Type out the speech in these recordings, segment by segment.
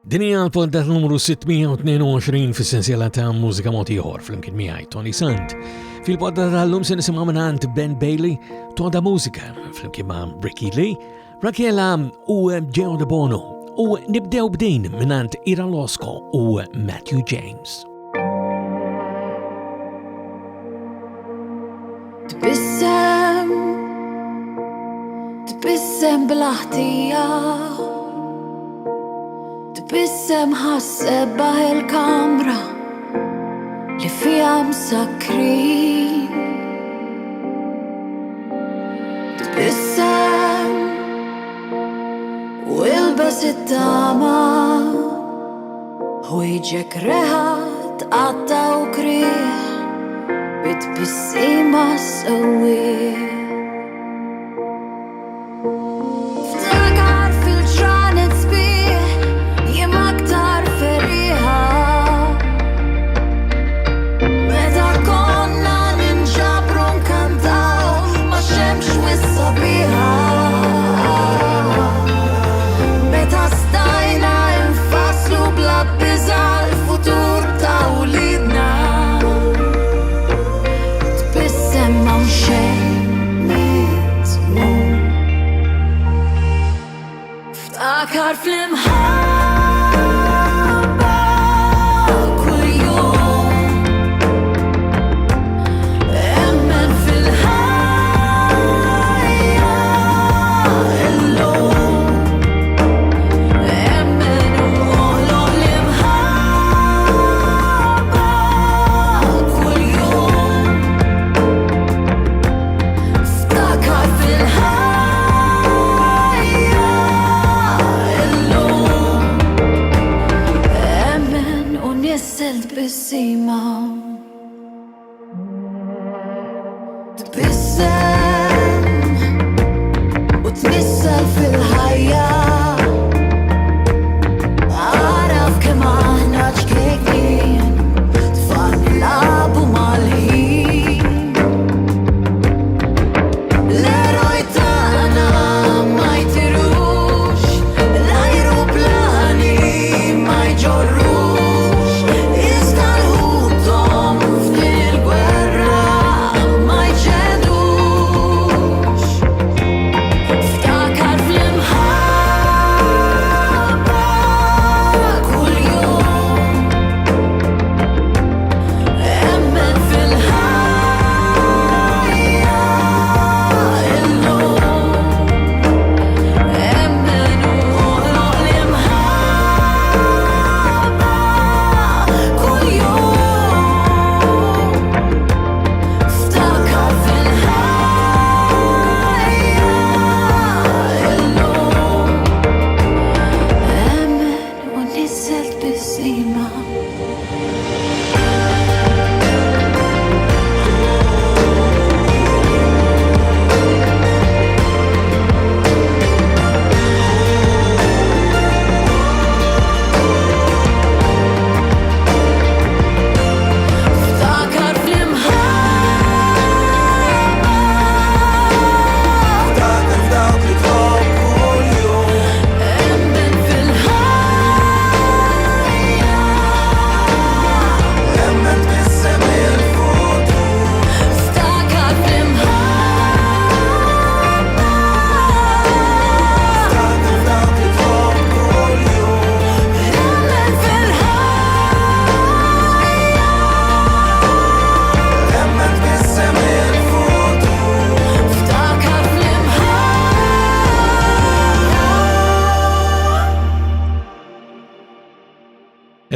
Dinja l-poddat numru 622 fis-sensiela ta' Mużika Mod Ieħor fl-imkien miegħi Toni Sant. Fil-poddat tal-lum se nisimgħu mingħand Ben Bailey, Toda Mużika fl-imkien ma' Ricky Lee, Rakela u Geo De Bono u nibdew bdejn mingħand Ira Losco u Matthew James. Tbissem bil-aħtija, tbissem ħasseb il-kamra li fija msakrin. Tbissem u ilbes it-tama u iġek reħat għatta u kriħ bitbissima s-sawir.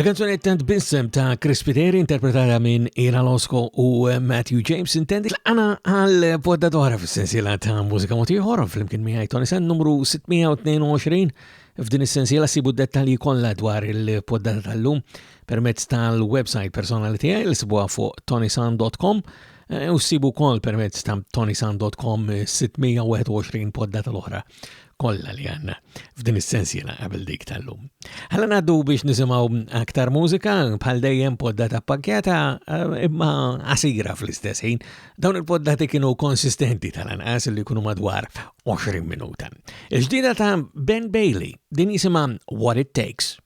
Il-kanzunetta Tbissem ta' Chris Piteri interpretata minn Ira Losco u Matthew James intendi l-għana għal-poddatora fil-sensiela ta' Mużika Mod Ieħor fl-imkien miegħi ToniSant numru 622 f'din is-sensiela sibu dettalji kollha dwar il-poddata tal-lum permezz tal-website personali tiegħi li sibuha fuq ToniSant.com u sibu kol permezz ta' ToniSant.com 621 poddata l-oħra kollha li għanna f'din is-sensiela qabel dik tal-lum. Ħalla ngħaddu biex nisimgħu aktar mużika bħal dejjem poddata pakkjata imma qasira fl-istess ħin. Dawn il-poddati kienu konsistenti tal-anqas li jkunu madwar 20 minuta. Il-ġdida ta' Ben Bailey din jisimha What It Takes.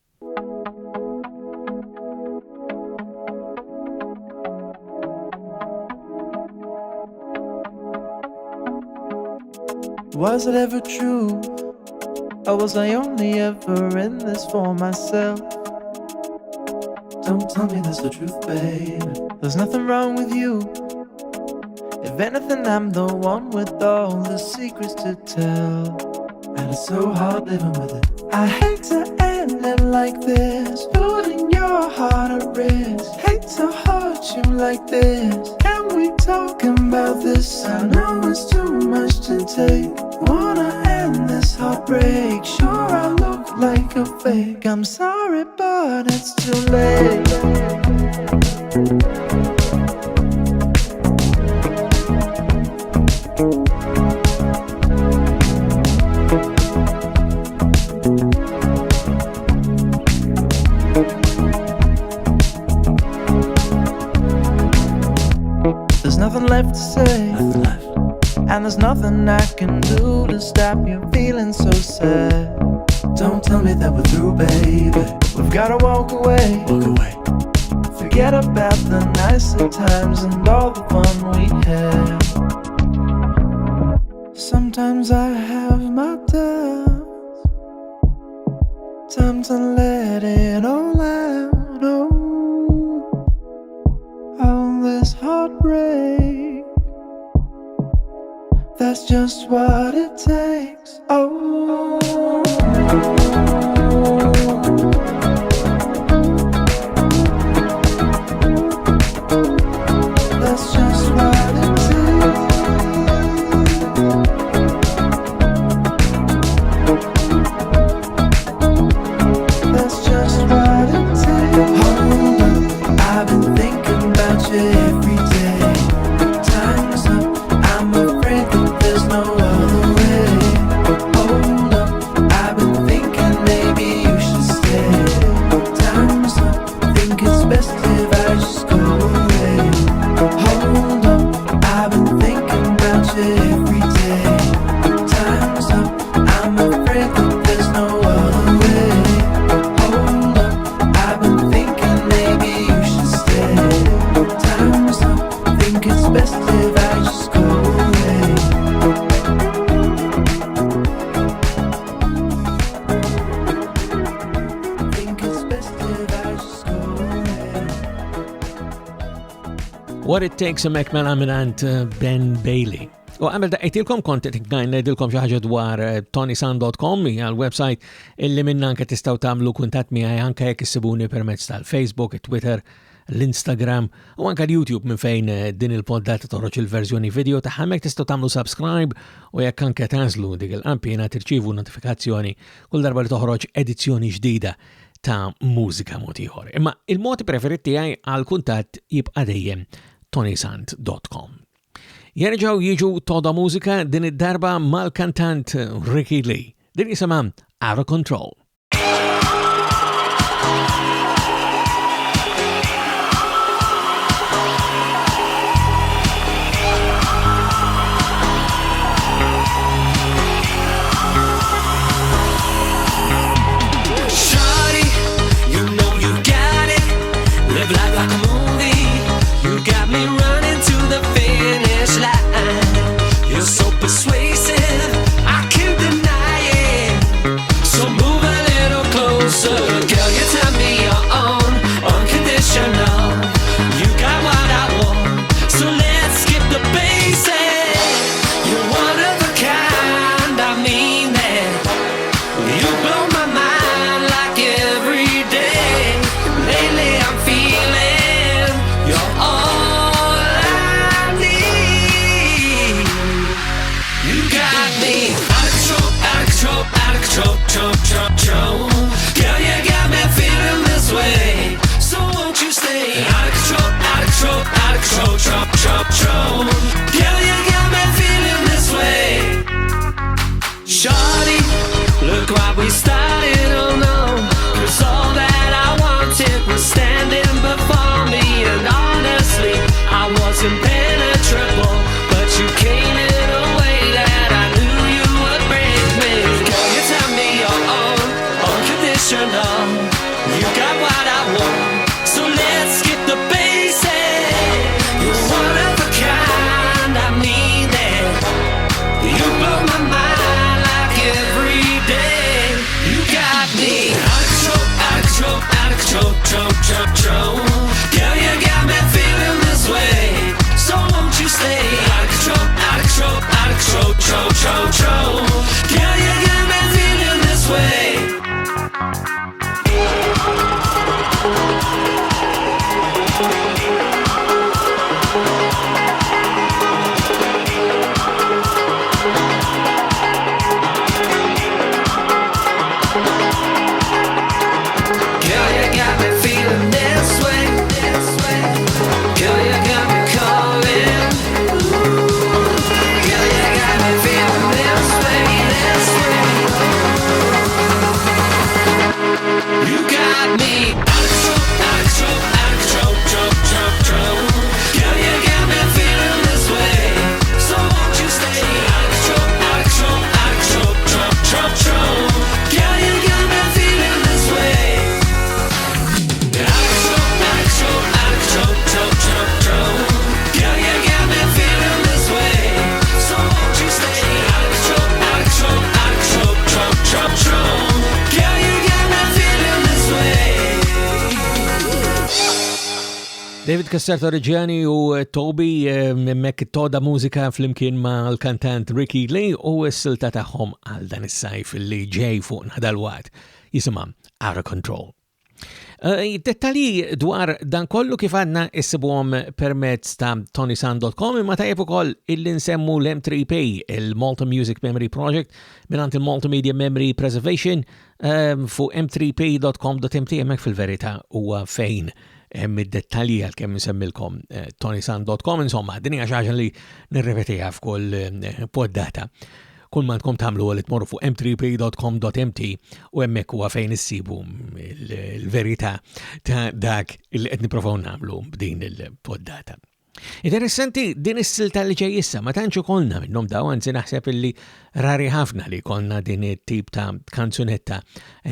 Was it ever true? Or was I only ever in this for myself? Don't tell me that's the truth, babe. There's nothing wrong with you. If anything, I'm the one with all the secrets to tell. And it's so hard living with it. I hate to end it like this, putting your heart at risk. Hate to hurt you like this. Can we talk about this? I know it's too much to take. Wanna end this heartbreak. Sure, I look like a fake. I'm sorry, but it's too late. There's nothing left to say, nothing left. And there's nothing I can do to stop you feeling so sad. Don't tell me that we're through, baby. We've gotta walk away. Walk away. Forget about the nicer times and all the fun we had. Sometimes I have my doubts. Time to let it all out. Oh, all this heartbreak. That's just what it takes. Oh, that's just what it takes. That's just what it takes. Hold up, I've been thinking about you every day. Time's up, I'm afraid that there's no other way. Hold up, I've been thinking maybe you should stay. Time's up, think it's best if I just go away. Hold up, I've been thinking about you every day. Time's up, I'm afraid that there's no other way. Hold up, I've been thinking maybe you should stay. Time's up, think it's best if I just go away. Think it's best if I just go away. What It Takes a Mekmela minant Ben Bailey. U għamil daqqajtilkom kont ngħidilkom xi ħaġa dwar ToniSant.com hija l-website illi minna anke tistgħu tagħmlu kuntatt miegħi anke jekk issibuni permezz tal-Facebook, it-Twitter, l-Instagram u anke l-YouTube minn fejn din il-poddata toħroġ il-verżjoni video ta' hemmhekk tistgħu tagħmlu subscribe u jekk anke tażlu dik il-qamp jiena tirċievu notifikazzjoni kull darba li toħroġ edizzjoni ġdida ta' Mużika Mod Ieħor. Imma il-mod preferit tiegħi għal kuntatt jibqa' dejjem ToniSant.com. Jerġgħu jiġu toda mużika din id-darba mal-kantant Ricky Lee. Din jisimha Out of Control. Shawty, you know you got it. Live life like a movie. You got me running to the finish line. You're so persuasive, I can't deny it. So move a little closer, girl. You tell me you're on unconditional. You got what I want, so let's skip the basics. You're one of a kind, I mean that. You blow my mind like every day. Lately I'm feeling you're all I need. You got me out of control, out of control, out of control, control. Girl, you got me feeling this way. So won't you stay out of control, out of control, out of control, control. Girl, you got me feeling this way. Shawty, look what we started, oh no. 'Cause all that I wanted was standing before me. And honestly, I was impenetrable. But you came in a way that I knew you would break me. Girl, you tell me you're on unconditional. You got what I want, so let's skip the basics. You're one of a kind, I mean that. You blow my mind got me out of control, out of control, control. Girl, you got me feeling this way, so won't you stay out of control, out of control, out of control, control. Girl, you got me feeling this way. David Casterto Reġjani u Toby mek toda mużika flimkien ma l-kantant Ricky Lee u s-silta taħħom għal dan is-sajf li ġej fuq nadal-wat jisimha Out of Control. Dettali dwar dan kollu kif għadna issibuhom permezz ta' ToniSant.com imma tajjeb ukoll illi nsemmu l-M3P, il-Malta Music Memory Project minant il-Multimedia Memory Preservation fuq m3p.com.mt hemmhekk fil-verità huwa fejn mid-dettalji għal kemm nsemmilkom ToniSant.com, insomma, din hija xi ħaġa li nirrepetiha f'kull poddata. Kull ma tkom tagħmlu li tmorru fuq m3p.com.mt u hemmhekk huwa fejn issibu l-verità ta' dak li qed nipprovaw nagħmlu b'din il-poddata. Interessanti din is-silta li ġej issa ma tantx ikollna minnhom daw anzi naħseb illi rari ħafna li konna din it-tip ta' kanzunetta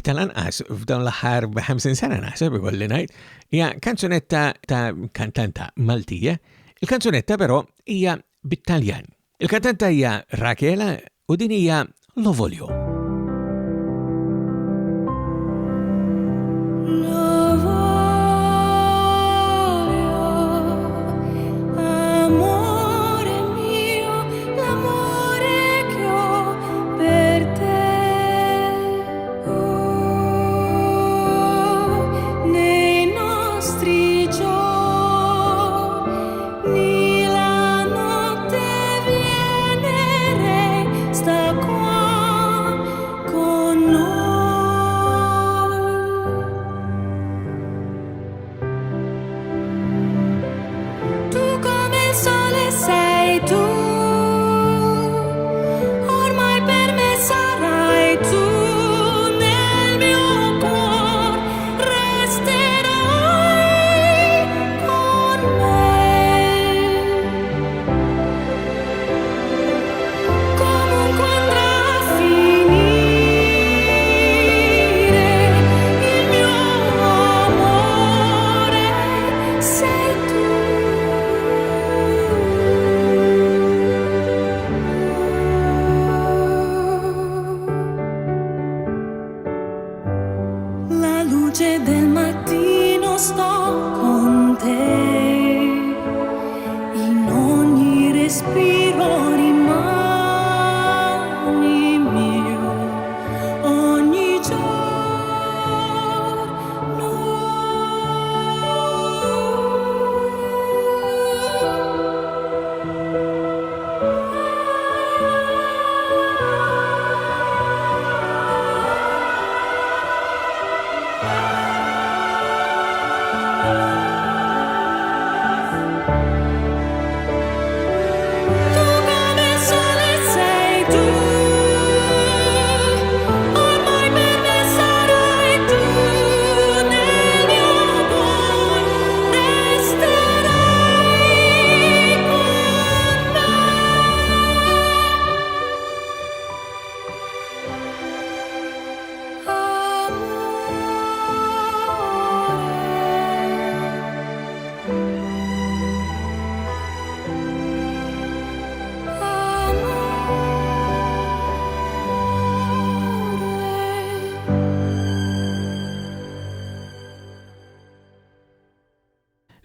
tal-anqas f'dawn l-aħħar 50 sena naħseb ikolli ngħid hija kanzunetta ta' kantanta Maltija. Il-kanzunetta però hija bit-Taljan. Il-kantanta hija Rakela u din hija Lovolio.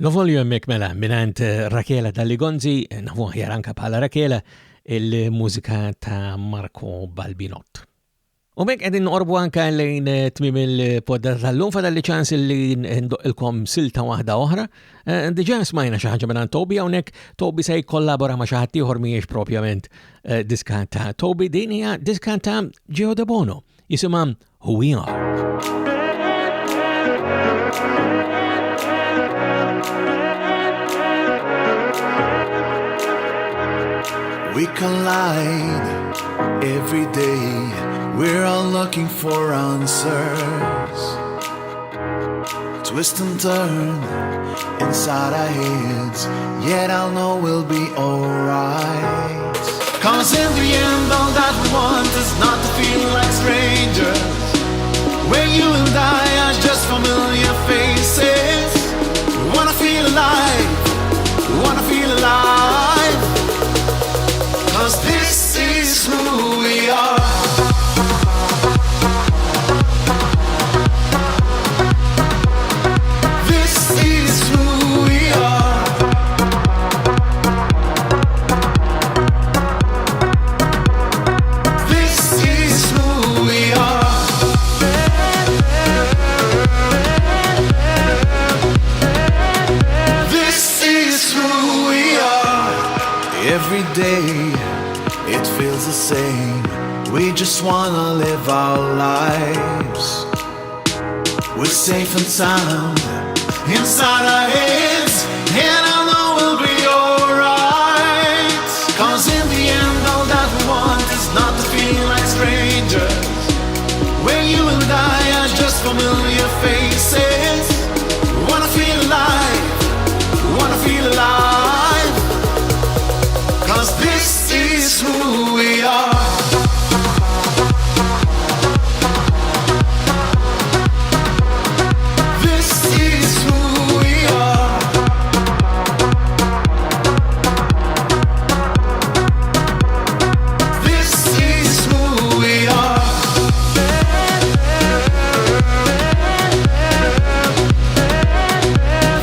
Novolju hemmhekk mela minant Rakela Dalligonzi, nafu aħjar anke bħala Rakela, il-mużika ta' Marco Balbinot. U mek qegħdin noqorbu anke lejn tmiem il-poddata tal-lum fadalli ċans li ndoqilkom silta waħda oħra. Diġà smajna xi ħaġa minn Toby hawnhekk, Toby se jkollabora ma' xi ħadd ieħor mhijiex propjament diska ta' Toby, din hija diska ta' Gio De Bono, jisimha Who We Are. We collide every day. We're all looking for answers. Twist and turn inside our heads, yet I'll know we'll be alright. 'Cause in the end, all that we want is not to feel like strangers, where you and I are just familiar faces. We wanna feel alive, we wanna feel alive, 'cause this is who we are. This is who we are. This is who we are. This is who we are. Every day it feels the same. We just wanna live our lives. We're safe and sound inside our heads, and I know we'll be alright. 'Cause in the end, all that we want is not to feel like strangers, where you and I are just familiar faces. We wanna feel alive, we wanna feel alive, 'cause this is who we are. This is who we are. This is who we are.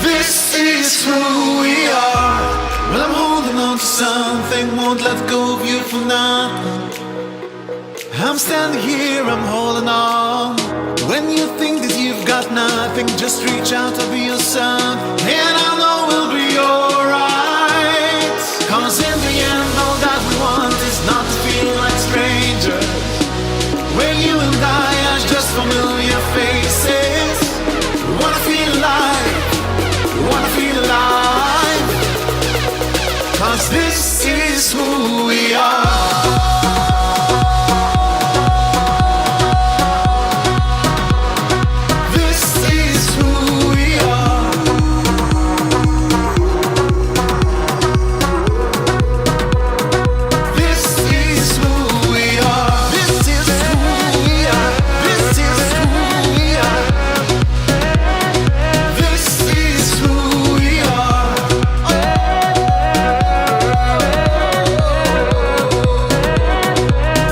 This is who we are. Well, I'm holding on to something, won't let go of you for nothing. I'm standing here, I'm holding on. When you think that you've got nothing, just reach out, I'll be your son, and I know we'll be alright. 'Cause in the end, all that we want is not to feel like strangers, where you and I are just familiar faces. We wanna feel alive, we wanna feel alive, 'cause this is who we are. This is who we are. This is who we are. This is who we are. This is who we are. This is who we are.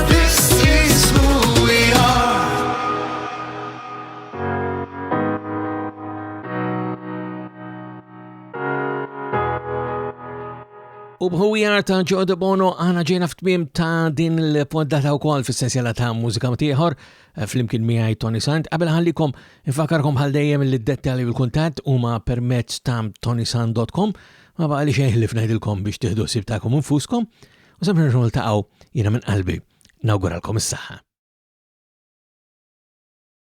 This is who we are. U b'Who We Are ta' Gio De Bono għana ġejna f'tmiem ta' din il-poddata wkoll fis-sensiela ta' Mużika Mod Ieħor flimkien miegħi Toni Sant. Qabel ħallikom infakarkom bħal dejjem li d-dettalji u l-kuntatt huma permezz ta' ToniSant.com, ma baqa li xejn li f'ngħidilkom biex tieħdu ssib tagħkom infuskom u sempri niltaqgħu jiena minn qalbi nawguralkom is-saħħa.